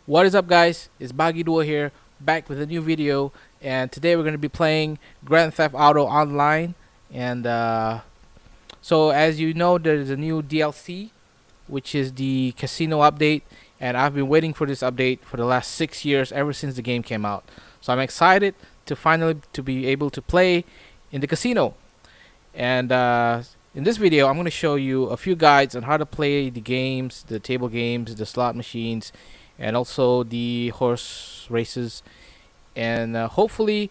What is up, guys? It's Baggy Duo here, back with a new video, and today we're going to be playing Grand Theft Auto Online. And so as you know, there's a new DLC, which is the casino update, and I've been waiting for this update for the last 6 years, ever since the game came out. So I'm excited to finally to be able to play in the casino. And in this video, I'm going to show you a few guides on how to play the games, the table games, the slot machines, and also the horse races. And hopefully,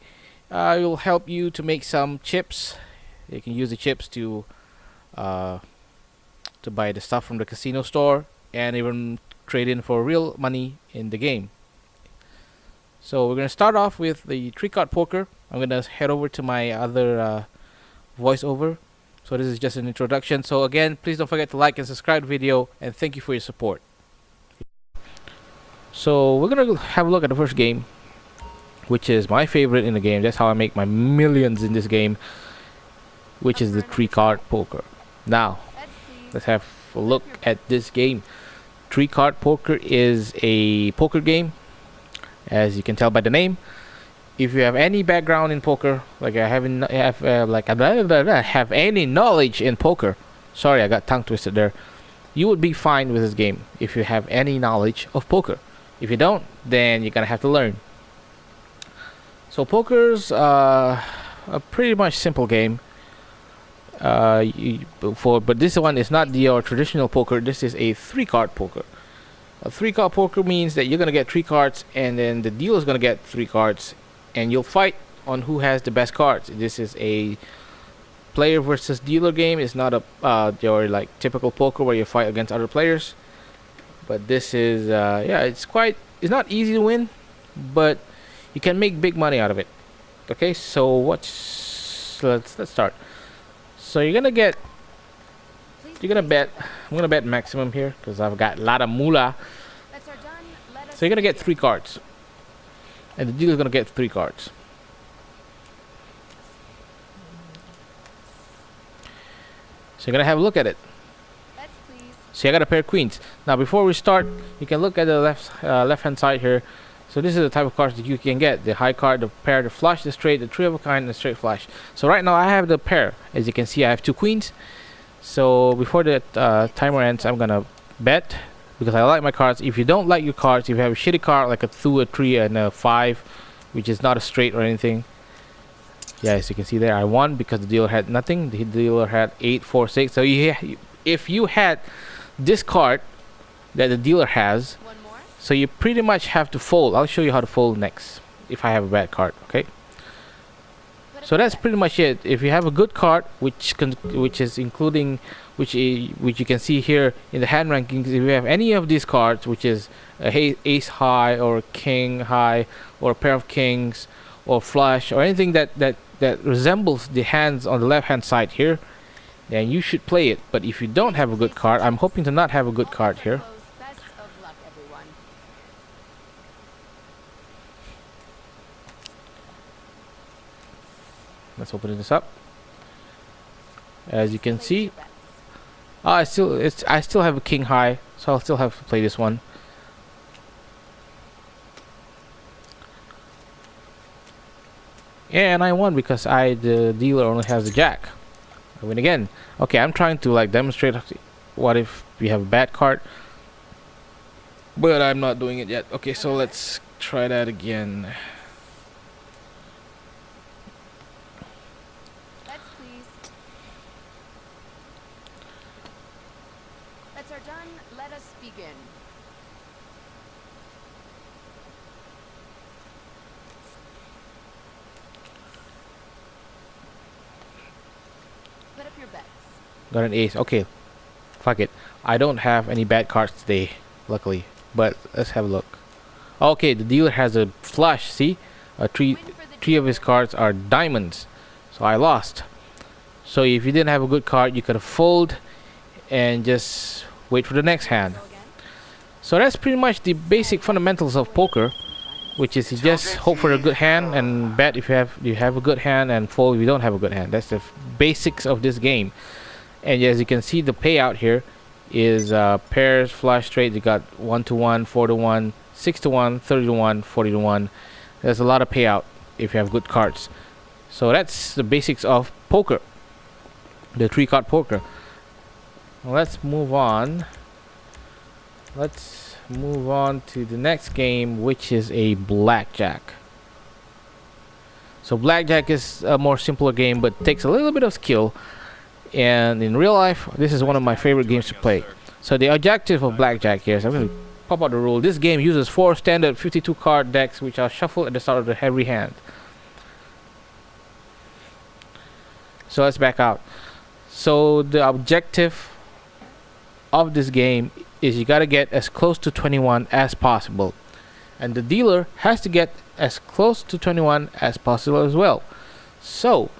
it will help you to make some chips. You can use the chips uh, to buy the stuff from the casino store, and even trade in for real money in the game. So we're going to start off with the 3-card poker. I'm going to head over to my other voiceover. So this is just an introduction. So again, please don't forget to like and subscribe the video, and thank you for your support. So we're gonna have a look at the first game, which is my favorite in the game. That's how I make my millions in this game, which is the 3-card poker. Now let's have a look at this game. 3-card poker is a poker game, as you can tell by the name. If you have any background in poker, like I have any knowledge in poker, sorry, I got tongue twisted there, you would be fine with this game if you have any knowledge of poker. If you don't, then you're gonna have to learn. So poker's a pretty much simple game. But this one is not your traditional poker. This is a 3-card poker. A 3-card poker means that you're gonna get 3 cards, and then the dealer's gonna get 3 cards, and you'll fight on who has the best cards. This is a player versus dealer game. It's not a your like typical poker where you fight against other players. But this is yeah, it's not easy to win, but you can make big money out of it. Okay, so let's start. So you're gonna bet. I'm gonna bet maximum here because I've got a lot of moolah. So you're gonna get 3 cards, and the dealer's gonna get 3 cards. So you're gonna have a look at it. So I got a pair of queens. Now before we start, you can look at the left hand side here. So this is the type of cards that you can get: the high card, the pair, the flush, the straight, the 3 of a kind, and the straight flush. So right now I have the pair. As you can see, I have 2 queens. So before the timer ends, I'm gonna bet because I like my cards. If you don't like your cards, if you have a shitty card like a 2, a 3, and a 5, which is not a straight or anything, yeah, as you can see there, I won because the dealer had nothing. The dealer had 8, 4, 6. So if you had this card that the dealer has, so you pretty much have to fold. I'll show you how to fold next if I have a bad card. Okay, so that's pretty much it. If you have a good card, which you can see here in the hand rankings, if you have any of these cards, which is a ace high or king high or a pair of kings or flush or anything that resembles the hands on the left hand side here, then you should play it. But if you don't have a good card, I'm hoping to not have a good card here. Let's open this up. As you can see, I still have a king high, so I'll still have to play this one. And I won because the dealer only has a jack. I win again. Okay, I'm trying to like demonstrate what if we have a bad card, but I'm not doing it yet. Okay, so let's try that again. Bets are done. Let us begin. Put up your bets. Got an ace. Okay, fuck it. I don't have any bad cards today, luckily. But let's have a look. Okay, the dealer has a flush. See, three of his cards are diamonds, so I lost. So if you didn't have a good card, you could have fold and just wait for the next hand. So that's pretty much the basic fundamentals of poker, which is you just hope for a good hand and bet if you have a good hand, and fold if you don't have a good hand. That's the basics of this game. And as you can see, the payout here is pairs, flush, straight. You got 1 to 1, 4 to 1, 6 to 1, 30 to 1, 40 to 1. There's a lot of payout if you have good cards. So that's the basics of poker, the 3-card poker. Let's move on. Let's move on to the next game, which is a Blackjack. So Blackjack is a more simpler game, but takes a little bit of skill. And in real life, this is one of my favorite games to play. So the objective of Blackjack here is, I'm going to pop out the rule. This game uses 4 standard 52 card decks, which are shuffled at the start of every hand. So let's back out. So the objective of this game is you got to get as close to 21 as possible, and the dealer has to get as close to 21 as possible as well. So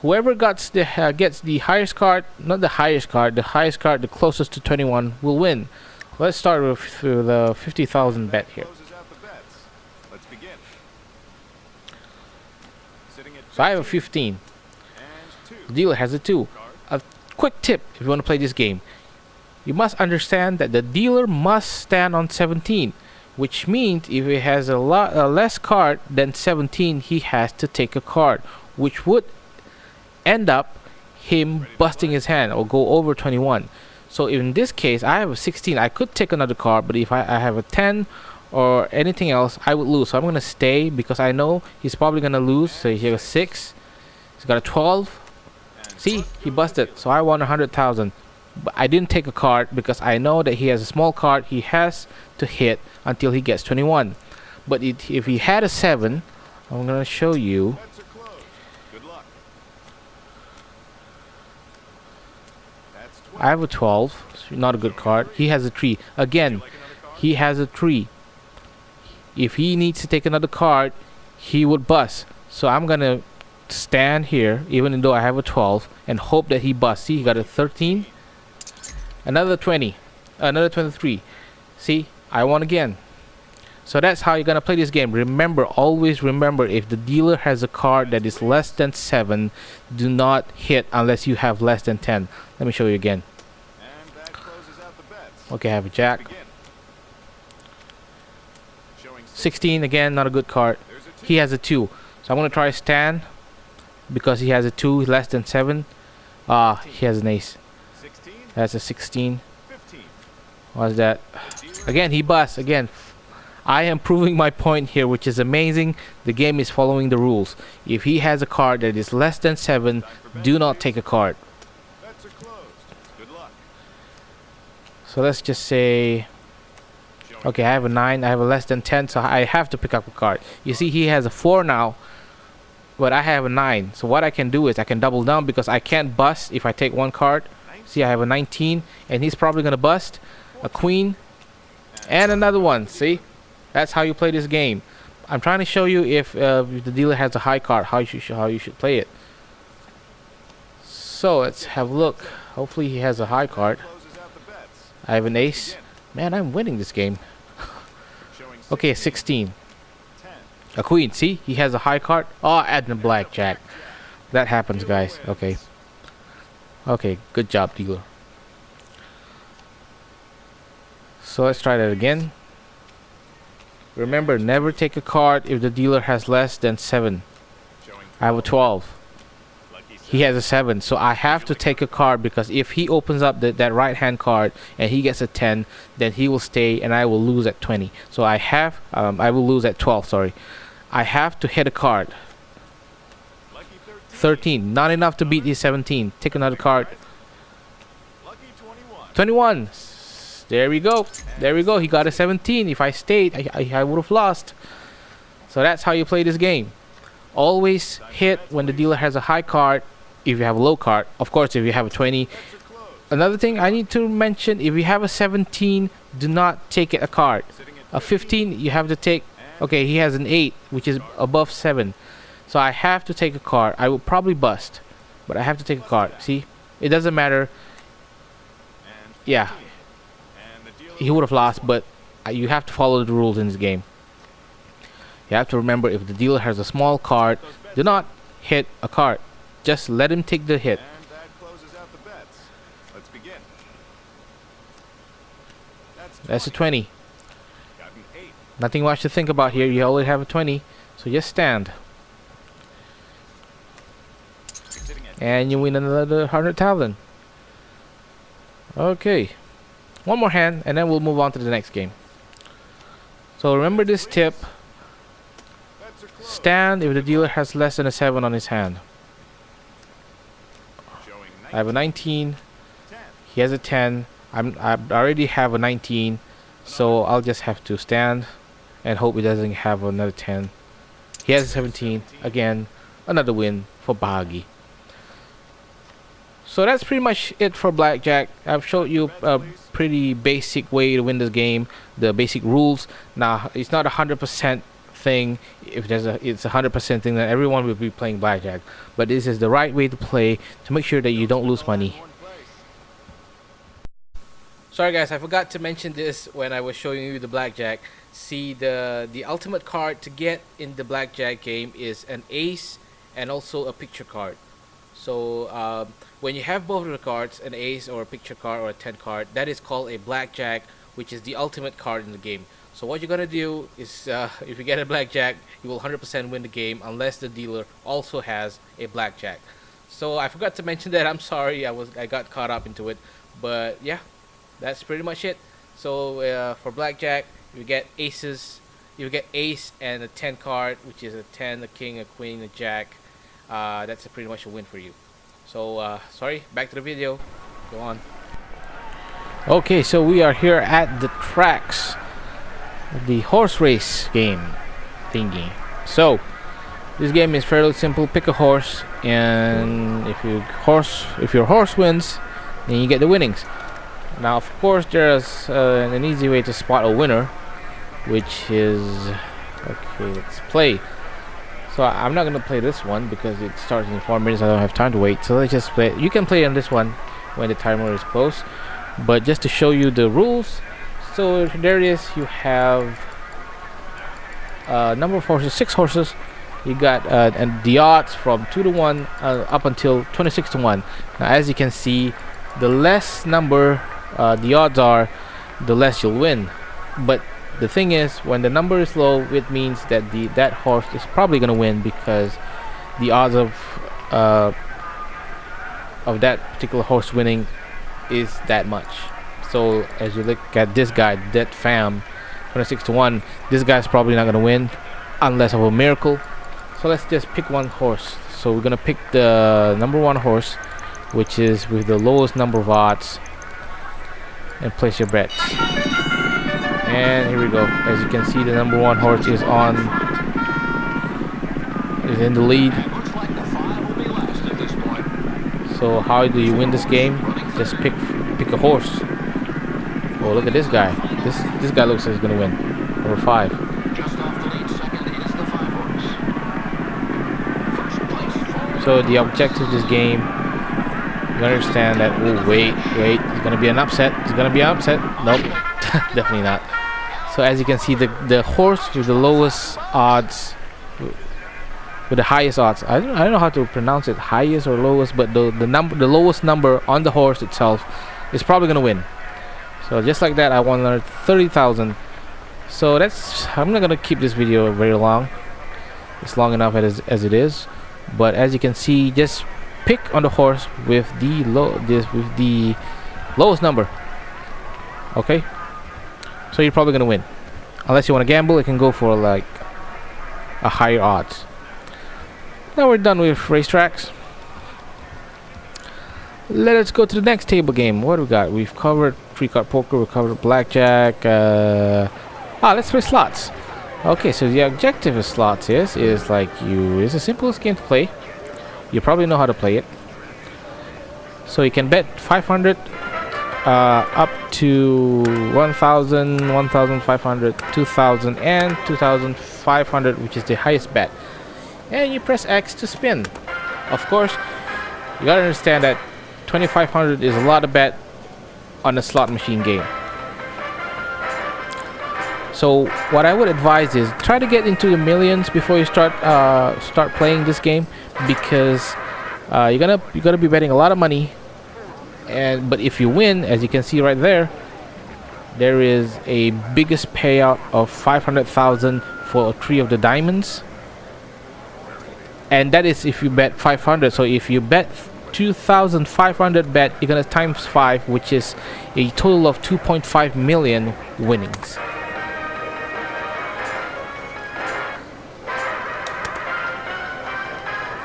whoever gets the highest card, not the highest card, the highest card the closest to 21 will win. Let's start with the 50,000 bet here. So I have a 15. The dealer has a 2. A quick tip if you want to play this game: you must understand that the dealer must stand on 17, which means if he has a less card than 17, he has to take a card, which would end up him busting his hand or go over 21. So in this case, I have a 16. I could take another card, but if I have a 10 or anything else, I would lose. So I'm going to stay because I know he's probably going to lose. So he has a 6. He's got a 12. See, he busted. So I won 100,000. But I didn't take a card because I know that he has a small card. He has to hit until he gets 21. But if he had a 7, I'm going to show you. I have a 12, not a good card. He has a 3. Again, he has a 3. If he needs to take another card, he would bust. So I'm going to stand here, even though I have a 12, and hope that he busts. See, he got a 13. Another 20. Another 23. See, I won again. So that's how you're going to play this game. Remember, always remember, if the dealer has a card that is less than 7, do not hit unless you have less than 10. Let me show you again. Okay, I have a jack. 16, again, not a good card. He has a 2. So I'm going to try stand because he has a 2 less than 7. He has an ace. That's a 16. What's that? Again, he busts. Again, I am proving my point here, which is amazing. The game is following the rules. If he has a card that is less than 7, do not take a card. So let's just say, okay, I have a 9. I have a less than 10, so I have to pick up a card. You see, he has a 4 now, but I have a 9. So what I can do is I can double down because I can't bust if I take one card. See, I have a 19, and he's probably going to bust. A queen, and another one. See? That's how you play this game. I'm trying to show you if the dealer has a high card, how you should play it. So let's have a look. Hopefully he has a high card. I have an ace. Man, I'm winning this game. Okay, 16. A queen. See, he has a high card. Oh, add the blackjack. That happens, guys. Okay. Okay, good job, dealer. So let's try that again. Remember, never take a card if the dealer has less than 7. I have a 12. He has a 7, so I have to take a card because if he opens up that right hand card and he gets a 10, then he will stay and I will lose at 20. So I will lose at 12. Sorry, I have to hit a card. 13, not enough to beat his 17. Take another card. 21. There we go. There we go. He got a 17. If I stayed, I would have lost. So that's how you play this game. Always hit when the dealer has a high card. If you have a low card, of course, if you have a 20. Another thing I need to mention: if you have a 17, do not take a card. A 15, you have to take. Okay, he has an 8, which is above 7. So I have to take a card. I will probably bust, but I have to take a card. See, it doesn't matter. Yeah, he would have lost, but you have to follow the rules in this game. You have to remember, if the dealer has a small card, do not hit a card. Just let him take the hit. That's a 20. Nothing much to think about here. You already have a 20, so just stand. And you win another 100,000. Okay. One more hand, and then we'll move on to the next game. So remember this tip. Stand if the dealer has less than a 7 on his hand. I have a 19. He has a 10. I already have a 19, so I'll just have to stand and hope he doesn't have another 10. He has a 17. Again, another win for Bahagi. So that's pretty much it for Blackjack. I've showed you a pretty basic way to win this game, the basic rules. Now, it's not 100% thing. If it's 100% thing, then everyone will be playing Blackjack. But this is the right way to play to make sure that you don't lose money. Sorry guys, I forgot to mention this when I was showing you the Blackjack. See, the ultimate card to get in the Blackjack game is an ace and also a picture card. So when you have both of the cards, an ace or a picture card or a 10 card, that is called a Blackjack, which is the ultimate card in the game. So what you're gonna do is, if you get a Blackjack, you will 100% win the game unless the dealer also has a Blackjack. So I forgot to mention that. I'm sorry, I got caught up into it, but yeah, that's pretty much it. So for Blackjack, you get aces, you get ace and a 10 card, which is a 10, a king, a queen, a jack. That's pretty much a win for you. So sorry, back to the video. Go on. Okay, so we are here at the tracks, the horse race game thingy. So this game is fairly simple. Pick a horse, and if your horse wins, then you get the winnings. Now, of course, there's an easy way to spot a winner, which is, okay, let's play. So I'm not gonna play this one because it starts in 4 minutes. I don't have time to wait. So let's just play. You can play on this one when the timer is close. But just to show you the rules, so there it is. You have number of horses, 6 horses. You got and the odds from 2 to 1 up until 26 to 1. Now, as you can see, the less number the odds are, the less you'll win. But the thing is, when the number is low, it means that that horse is probably gonna win because the odds of that particular horse winning is that much. So as you look at this guy, that fam, 26 to 1, this guy's probably not gonna win unless of a miracle. So let's just pick one horse. So we're gonna pick the number 1 horse, which is with the lowest number of odds, and place your bets. And here we go. As you can see, the number 1 horse is in the lead. So how do you win this game? Just pick a horse. Oh, look at this guy. This guy looks like he's gonna win. Number 5. So the objective of this game, you understand that. Oh, wait, it's gonna be an upset. Nope, definitely not. So as you can see, the horse with the lowest odds, with the highest odds, I don't know how to pronounce it, highest or lowest, but the lowest number on the horse itself is probably gonna win. So just like that, I won another 30,000. So I'm not gonna keep this video very long. It's long enough as it is. But as you can see, just pick on the horse with the lowest number. Okay, so you're probably gonna win. Unless you want to gamble, you can go for like a higher odds. Now we're done with racetracks. Let us go to the next table game. What do we got? We've covered 3-card poker. We've covered blackjack. Let's play slots. Okay, so the objective of slots is like it's the simplest game to play. You probably know how to play it. So you can bet 500 up to 1,000, 1,500, 2,000, and 2,500, which is the highest bet. And you press X to spin. Of course, you gotta understand that 2,500 is a lot of bet on a slot machine game. So what I would advise is try to get into the millions before you start playing this game, because you're gonna be betting a lot of money. But if you win, as you can see right there, there is a biggest payout of 500,000 for 3 of the diamonds, and that is if you bet 500. So if you bet 2,500 bet, you're gonna times 5, which is a total of 2.5 million winnings.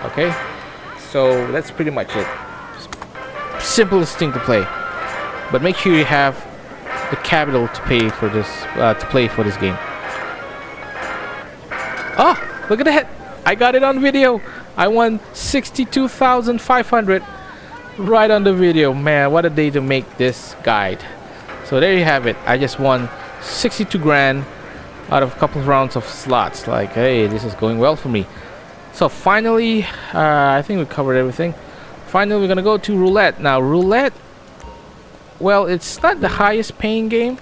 Okay, so that's pretty much it. Simplest thing to play, but make sure you have the capital to pay for this to play for this game. Oh, look at that! I got it on video. I won 62,500 right on the video. Man, what a day to make this guide. So there you have it. I just won 62 grand out of a couple of rounds of slots. Like, hey, this is going well for me. So finally, I think we covered everything. Finally, we're gonna go to roulette. Now, roulette, well, it's not the highest paying game.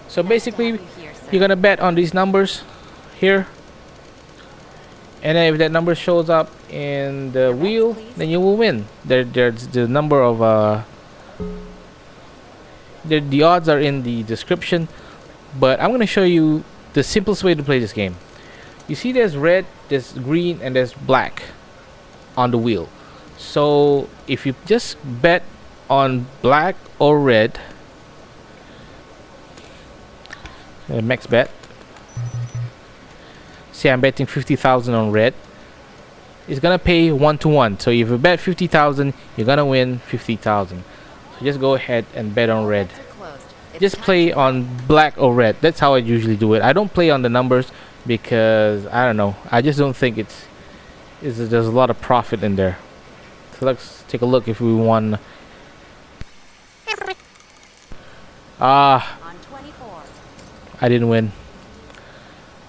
So basically, you're gonna bet on these numbers here, and then if that number shows up in the wheel, then you will win. There's the number of the odds are in the description, but I'm gonna show you the simplest way to play this game. You see, there's red, there's green, and there's black on the wheel. So if you just bet on black or red, max bet. See, I'm betting 50,000 on red. It's gonna pay 1-to-1. So if you bet 50,000, you're gonna win 50,000. So just go ahead and bet on red. Just play on black or red. That's how I usually do it. I don't play on the numbers because I don't know. I just don't think there's a lot of profit in there. So let's take a look if we won. I didn't win.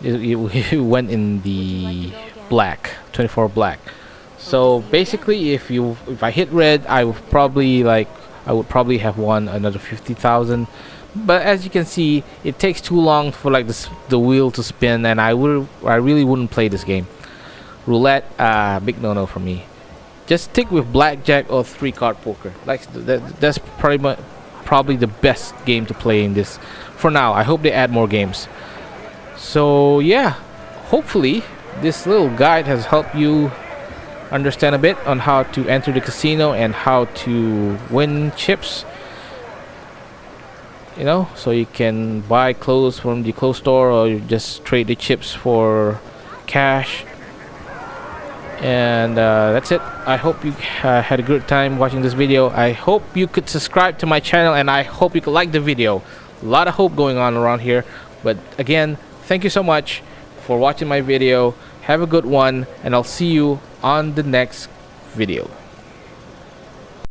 It went in the black, 24 black. So basically, if I hit red, I would probably have won another 50,000. But as you can see, it takes too long for like the wheel to spin, and I really wouldn't play this game. Roulette, big no for me. Just stick with blackjack or 3-card poker. Like that's probably the best game to play in this for now. I hope they add more games. So yeah, hopefully this little guide has helped you understand a bit on how to enter the casino and how to win chips. You know, so you can buy clothes from the clothes store, or you just trade the chips for cash. And that's it. I hope you had a good time watching this video. I hope you could subscribe to my channel, and I hope you could like the video. A lot of hope going on around here. But again, thank you so much for watching my video. Have a good one, and I'll see you on the next video.